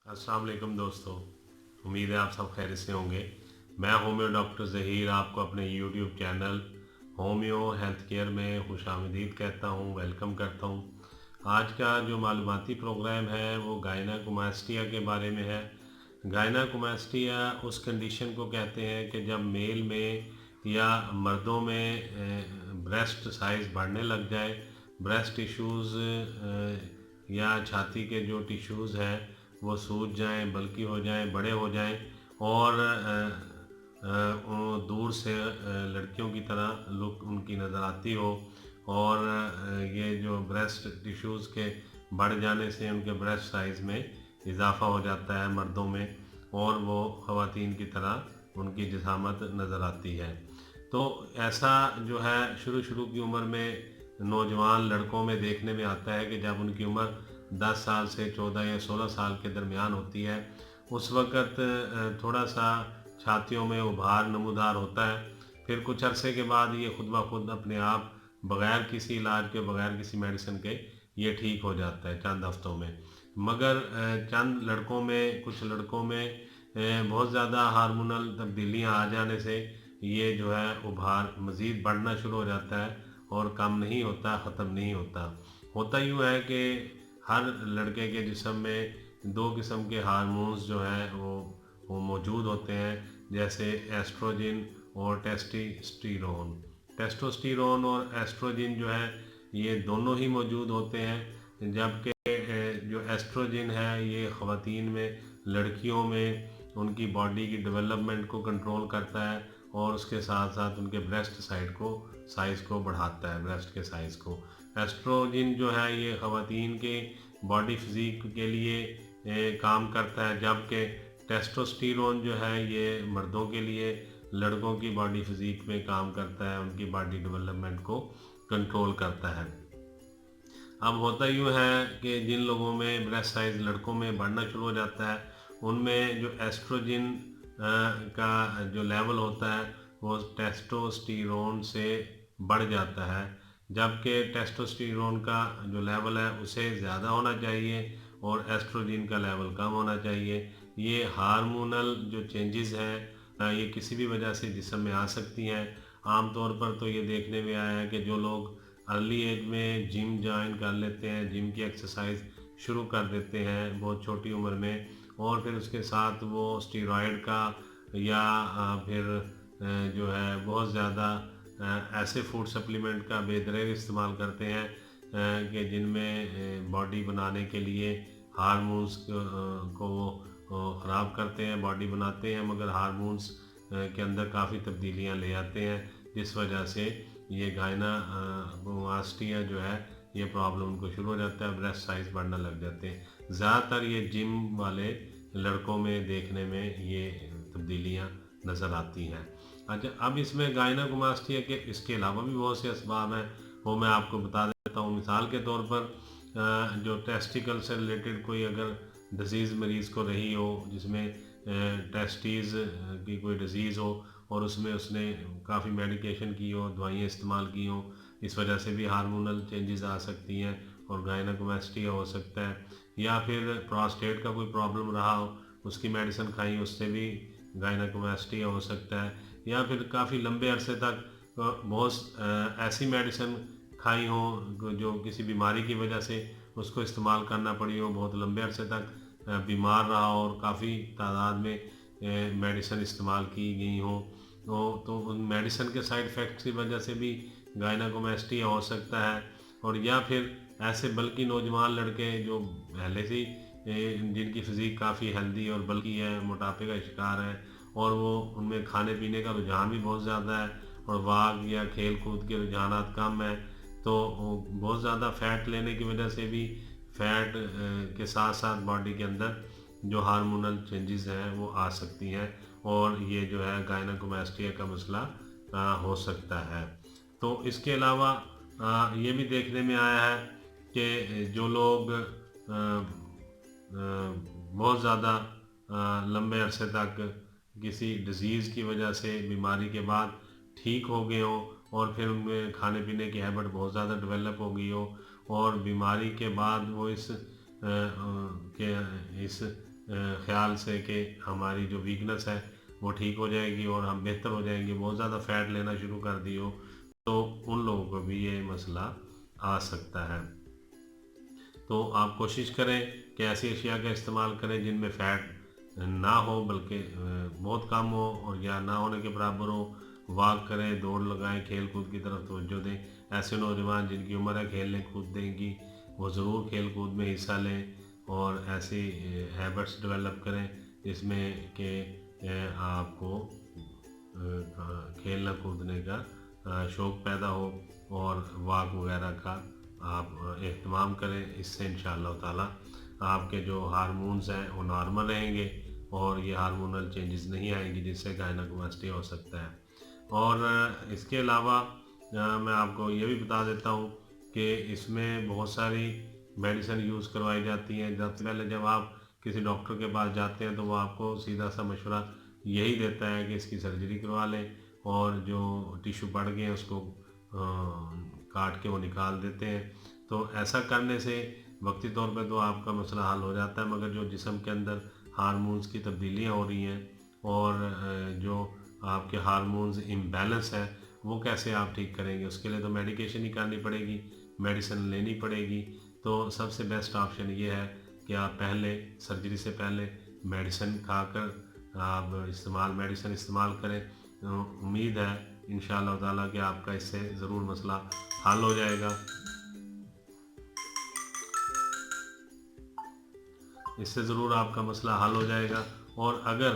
अस्सलाम वालेकुम दोस्तों, उम्मीद है आप सब खैरियत से होंगे। मैं होम्यो डॉक्टर ज़हीर आपको अपने YouTube channel homeo health care में खुशामदीद कहता हूँ, वेलकम करता हूँ। आज का जो मालूमाती प्रोग्राम है वो गायनेकोमास्टिया के बारे में है। गायनेकोमास्टिया उस कंडीशन को कहते हैं कि जब मेल में या मर्दों में ब्रेस्ट साइज़ बढ़ने लग जाए, ब्रेस्ट टिश्यूज़ या छाती के जो टिश्यूज़ हैं वो सूज जाएं, बल्कि हो जाएं, बड़े हो जाएं और दूर से लड़कियों की तरह लुक उनकी नज़र आती हो। और ये जो ब्रेस्ट टिश्यूज़ के बढ़ जाने से उनके ब्रेस्ट साइज़ में इजाफ़ा हो जाता है मर्दों में, और वो ख़वातीन की तरह उनकी जिसामत नज़र आती है। तो ऐसा जो है शुरू शुरू की उम्र में नौजवान लड़कों में देखने में आता है कि जब उनकी उम्र 10 साल से 14 या 16 साल के दरमियान होती है, उस वक़्त थोड़ा सा छातियों में उभार नमूदार होता है। फिर कुछ अरसे के बाद ये खुद ब खुद अपने आप बग़ैर किसी इलाज के, बग़ैर किसी मेडिसिन के ये ठीक हो जाता है चंद हफ्तों में। मगर चंद लड़कों में, कुछ लड़कों में बहुत ज़्यादा हार्मोनल तब्दीलियाँ आ जाने से ये जो है उभार मज़ीद बढ़ना शुरू हो जाता है और कम नहीं होता, ख़त्म नहीं होता। होता यूँ है कि हर लड़के के जिस्म में दो किस्म के हार्मोन्स जो हैं वो मौजूद होते हैं, जैसे एस्ट्रोजन और टेस्टोस्टेरोन। टेस्टोस्टेरोन और एस्ट्रोजन जो है ये दोनों ही मौजूद होते हैं, जबकि जो एस्ट्रोजन है ये ख़वातीन में, लड़कियों में उनकी बॉडी की डेवलपमेंट को कंट्रोल करता है और उसके साथ साथ उनके ब्रेस्ट साइज़ को बढ़ाता है, ब्रेस्ट के साइज़ को। एस्ट्रोजन जो है ये ख़वातीन के बॉडी फिज़िक के लिए काम करता है, जबकि टेस्टोस्टेरोन जो है ये मर्दों के लिए, लड़कों की बॉडी फिज़िक में काम करता है, उनकी बॉडी डेवलपमेंट को कंट्रोल करता है। अब होता यूँ है कि जिन लोगों में ब्रेस्ट साइज़ लड़कों में बढ़ना शुरू हो जाता है, उनमें जो एस्ट्रोजन का जो लेवल होता है वो टेस्टोस्टेरोन से बढ़ जाता है, जबकि टेस्टोस्टेरोन का जो लेवल है उसे ज़्यादा होना चाहिए और एस्ट्रोजन का लेवल कम होना चाहिए। ये हार्मोनल जो चेंजेस हैं ये किसी भी वजह से जिस्म में आ सकती हैं। आम तौर पर तो ये देखने में आया है कि जो लोग अर्ली एज में जिम जॉइन कर लेते हैं, जिम की एक्सरसाइज शुरू कर देते हैं बहुत छोटी उम्र में, और फिर उसके साथ वो स्टेरॉयड का या फिर जो है बहुत ज़्यादा ऐसे फूड सप्लीमेंट का बेदरेग इस्तेमाल करते हैं कि जिनमें बॉडी बनाने के लिए हार्मोन्स को वो ख़राब करते हैं, बॉडी बनाते हैं मगर हार्मोन्स के अंदर काफ़ी तब्दीलियाँ ले आते हैं, जिस वजह से ये गायनेकोमास्टिया जो है ये प्रॉब्लम उनको शुरू हो जाता है, ब्रेस्ट साइज़ बढ़ने लग जाते हैं। ज़्यादातर ये जिम वाले लड़कों में देखने में ये तब्दीलियाँ नज़र आती हैं। अच्छा, अब इसमें गायनेकोमास्टिया के इसके अलावा भी बहुत से असबाब हैं, वो मैं आपको बता देता हूँ। मिसाल के तौर पर जो टेस्टिकल से रिलेटेड कोई अगर डिज़ीज़ मरीज़ को रही हो, जिसमें टेस्टीज़ की कोई डिज़ीज़ हो और उसमें उसने काफ़ी मेडिकेशन की हो, दवाइयाँ इस्तेमाल की हों, इस वजह से भी हार्मोनल चेंजेस आ सकती हैं और गायनेकोमास्टिया हो सकता है। या फिर प्रोस्टेट का कोई प्रॉब्लम रहा हो, उसकी मेडिसिन खाई, उससे भी गायनेकोमास्टिया हो सकता है। या फिर काफ़ी लंबे अरसे तक बहुत ऐसी मेडिसिन खाई हो जो किसी बीमारी की वजह से उसको इस्तेमाल करना पड़ी हो, बहुत लंबे अरसे तक बीमार रहा हो और काफ़ी तादाद में मेडिसिन इस्तेमाल की गई हो, तो उन मेडिसिन के साइड इफ़ेक्ट्स की वजह से भी गायनेकोमास्टिया हो सकता है। और या फिर ऐसे बल्कि नौजवान लड़के जो पहले से ही जिनकी फ़िज़ीक काफ़ी हेल्दी और बल्कि है, मोटापे का शिकार है, और वो उनमें खाने पीने का रुझान भी बहुत ज़्यादा है और वाग या खेल कूद के रुझानात कम हैं, तो बहुत ज़्यादा फ़ैट लेने की वजह से भी फ़ैट के साथ साथ बॉडी के अंदर जो हार्मोनल चेंजेस हैं वो आ सकती हैं और ये जो है गायनेकोमास्टिया का मसला हो सकता है। तो इसके अलावा ये भी देखने में आया है कि जो लोग बहुत ज़्यादा लंबे अरसे तक किसी डिज़ीज़ की वजह से बीमारी के बाद ठीक हो गए हों और फिर उनमें खाने पीने की हैबिट बहुत ज़्यादा डेवलप हो गई हो और बीमारी के बाद वो इस ख़्याल से कि हमारी जो वीकनेस है वो ठीक हो जाएगी और हम बेहतर हो जाएंगे। बहुत ज़्यादा फ़ैट लेना शुरू कर दी हो तो उन लोगों को भी ये मसला आ सकता है। तो आप कोशिश करें कि ऐसी अशिया का इस्तेमाल करें जिनमें फ़ैट ना हो, बल्कि बहुत कम हो और या ना होने के बराबर हो। वॉक करें, दौड़ लगाएं, खेल कूद की तरफ तवज्जो दें। ऐसे नौजवान जिनकी उम्र है खेलने कूदने की, वो ज़रूर खेल कूद में हिस्सा लें और ऐसी हैबिट्स डेवलप करें जिसमें कि आपको खेलना कूदने का शौक़ पैदा हो और वॉक वगैरह का आप एहतमाम करें। इससे इंशाअल्लाह ताला आपके जो हार्मोन्स हैं वो नॉर्मल रहेंगे और ये हार्मोनल चेंजेस नहीं आएंगी जिससे गायनेकोमास्टिया हो सकता है। और इसके अलावा मैं आपको ये भी बता देता हूँ कि इसमें बहुत सारी मेडिसिन यूज़ करवाई जाती हैं। सबसे पहले जब आप किसी डॉक्टर के पास जाते हैं तो वो आपको सीधा सा मशवरा यही देता है कि इसकी सर्जरी करवा लें और जो टिश्यू बढ़ गए हैं उसको काट के वो निकाल देते हैं। तो ऐसा करने से वक्ती तौर पे तो आपका मसला हल हो जाता है, मगर जो जिस्म के अंदर हार्मोन्स की तब्दीलियाँ हो रही हैं और जो आपके हार्मोन्स इम्बैलेंस है वो कैसे आप ठीक करेंगे? उसके लिए तो मेडिकेशन ही करनी पड़ेगी, मेडिसिन लेनी पड़ेगी। तो सबसे बेस्ट ऑप्शन ये है कि आप पहले सर्जरी से पहले मेडिसिन खाकर आप मेडिसिन इस्तेमाल करें। उम्मीद है इंशाअल्लाह ताला कि आपका इससे ज़रूर मसला हल हो जाएगा। इससे ज़रूर आपका मसला हल हो जाएगा। और अगर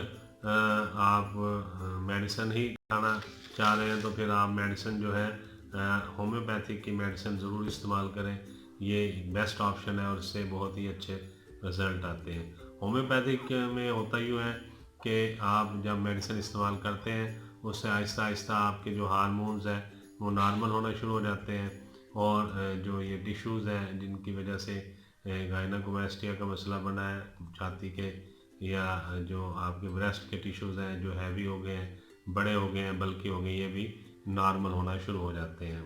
आप मेडिसिन ही खाना चाह रहे हैं तो फिर आप मेडिसिन जो है होम्योपैथिक की मेडिसिन ज़रूर इस्तेमाल करें। ये बेस्ट ऑप्शन है और इससे बहुत ही अच्छे रिज़ल्ट आते हैं। होम्योपैथिक में होता यूँ है कि आप जब मेडिसिन इस्तेमाल करते हैं उससे आहिस्ता आहिस्ता आपके जो हार्मोन्स हैं वो नॉर्मल होना शुरू हो जाते हैं और जो ये टिश्यूज़ हैं जिनकी वजह से गायनेकोमास्टिया का मसला बना है छाती के या जो आपके ब्रेस्ट के टिश्यूज़ हैं जो हैवी हो गए हैं, बड़े हो गए हैं, बल्कि हो गए, ये भी नॉर्मल होना शुरू हो जाते हैं।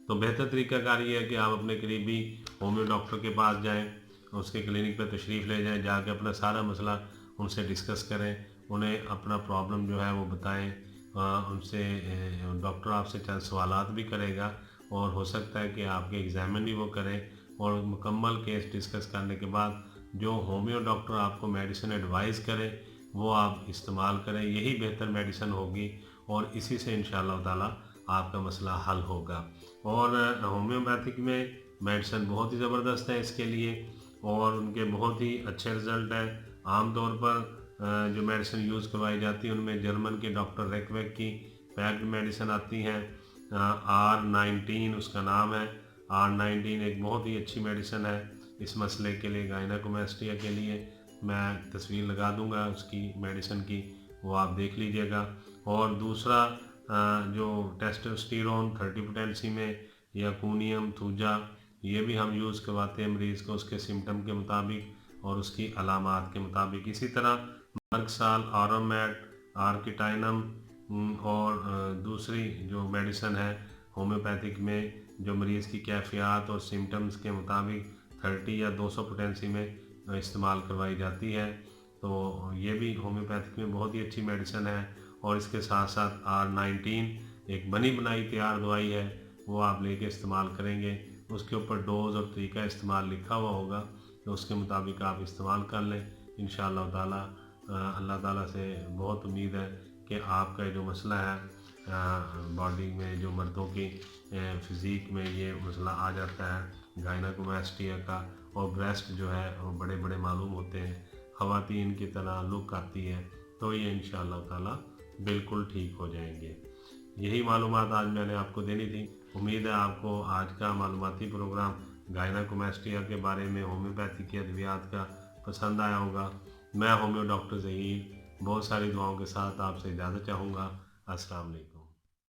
तो बेहतर तरीक़ाकार ये है कि आप अपने करीबी होम्यो डॉक्टर के पास जाएं, उसके क्लिनिक पे तशरीफ़ ले जाएं, जाके अपना सारा मसला उनसे डिस्कस करें, उन्हें अपना प्रॉब्लम जो है वो बताएं। उनसे डॉक्टर आपसे चंद सवालात भी करेगा और हो सकता है कि आपके एग्ज़ामिन भी वो करें और मुकम्मल केस डिस्कस करने के बाद जो होम्यो डॉक्टर आपको मेडिसिन एडवाइस करे वो आप इस्तेमाल करें। यही बेहतर मेडिसिन होगी और इसी से इंशाअल्लाह ताला आपका मसला हल होगा। और होम्योपैथिक में मेडिसिन बहुत ही ज़बरदस्त है इसके लिए और उनके बहुत ही अच्छे रिज़ल्ट हैं। आम तौर पर जो मेडिसिन यूज़ करवाई जाती है उनमें जर्मन के डॉक्टर रेकवेक की पैक्ड मेडिसिन आती हैं। R19 उसका नाम है। R19 एक बहुत ही अच्छी मेडिसिन है इस मसले के लिए, गायनेकोमास्टिया के लिए। मैं तस्वीर लगा दूंगा उसकी मेडिसिन की, वो आप देख लीजिएगा। और दूसरा जो टेस्टोस्टेरोन 30 पोटेंसी में या कूनियम थूजा, ये भी हम यूज़ करवाते हैं मरीज़ को उसके सिम्टम के मुताबिक और उसकी अलामात के मुताबिक। इसी तरह मर्कसाल, आरोमेट, आर्किटाइनम और दूसरी जो मेडिसिन है होम्योपैथिक में जो मरीज़ की कैफियत और सिम्टम्स के मुताबिक 30 या 200 पोटेंसी में इस्तेमाल करवाई जाती है। तो ये भी होम्योपैथिक में बहुत ही अच्छी मेडिसिन है। और इसके साथ साथ R19 एक बनी बनाई तैयार दवाई है, वो आप लेके इस्तेमाल करेंगे। उसके ऊपर डोज़ और तरीका इस्तेमाल लिखा हुआ होगा, तो उसके मुताबिक आप इस्तेमाल कर लें। इंशाअल्लाह ताला अल्लाह ताला से बहुत उम्मीद है कि आपका जो मसला है बॉडी में जो मर्दों की फ़िज़ीक में ये मसला आ जाता है गायनेकोमास्टिया का, और ब्रेस्ट जो है वो बड़े बड़े मालूम होते हैं, ख़वातीन की तरह लुक आती है, तो ये इंशाअल्लाह ताला बिल्कुल ठीक हो जाएंगे। यही मालूमात आज मैंने आपको देनी थी। उम्मीद है आपको आज का मालूमाती प्रोग्राम गायनेकोमास्टिया के बारे में होम्योपैथी की अद्वियात का पसंद आया होगा। मैं होम्यो डॉक्टर ज़हीर बहुत सारी दुआओं के साथ आपसे इजाज़त चाहूँगा। अस्सलाम वालेकुम।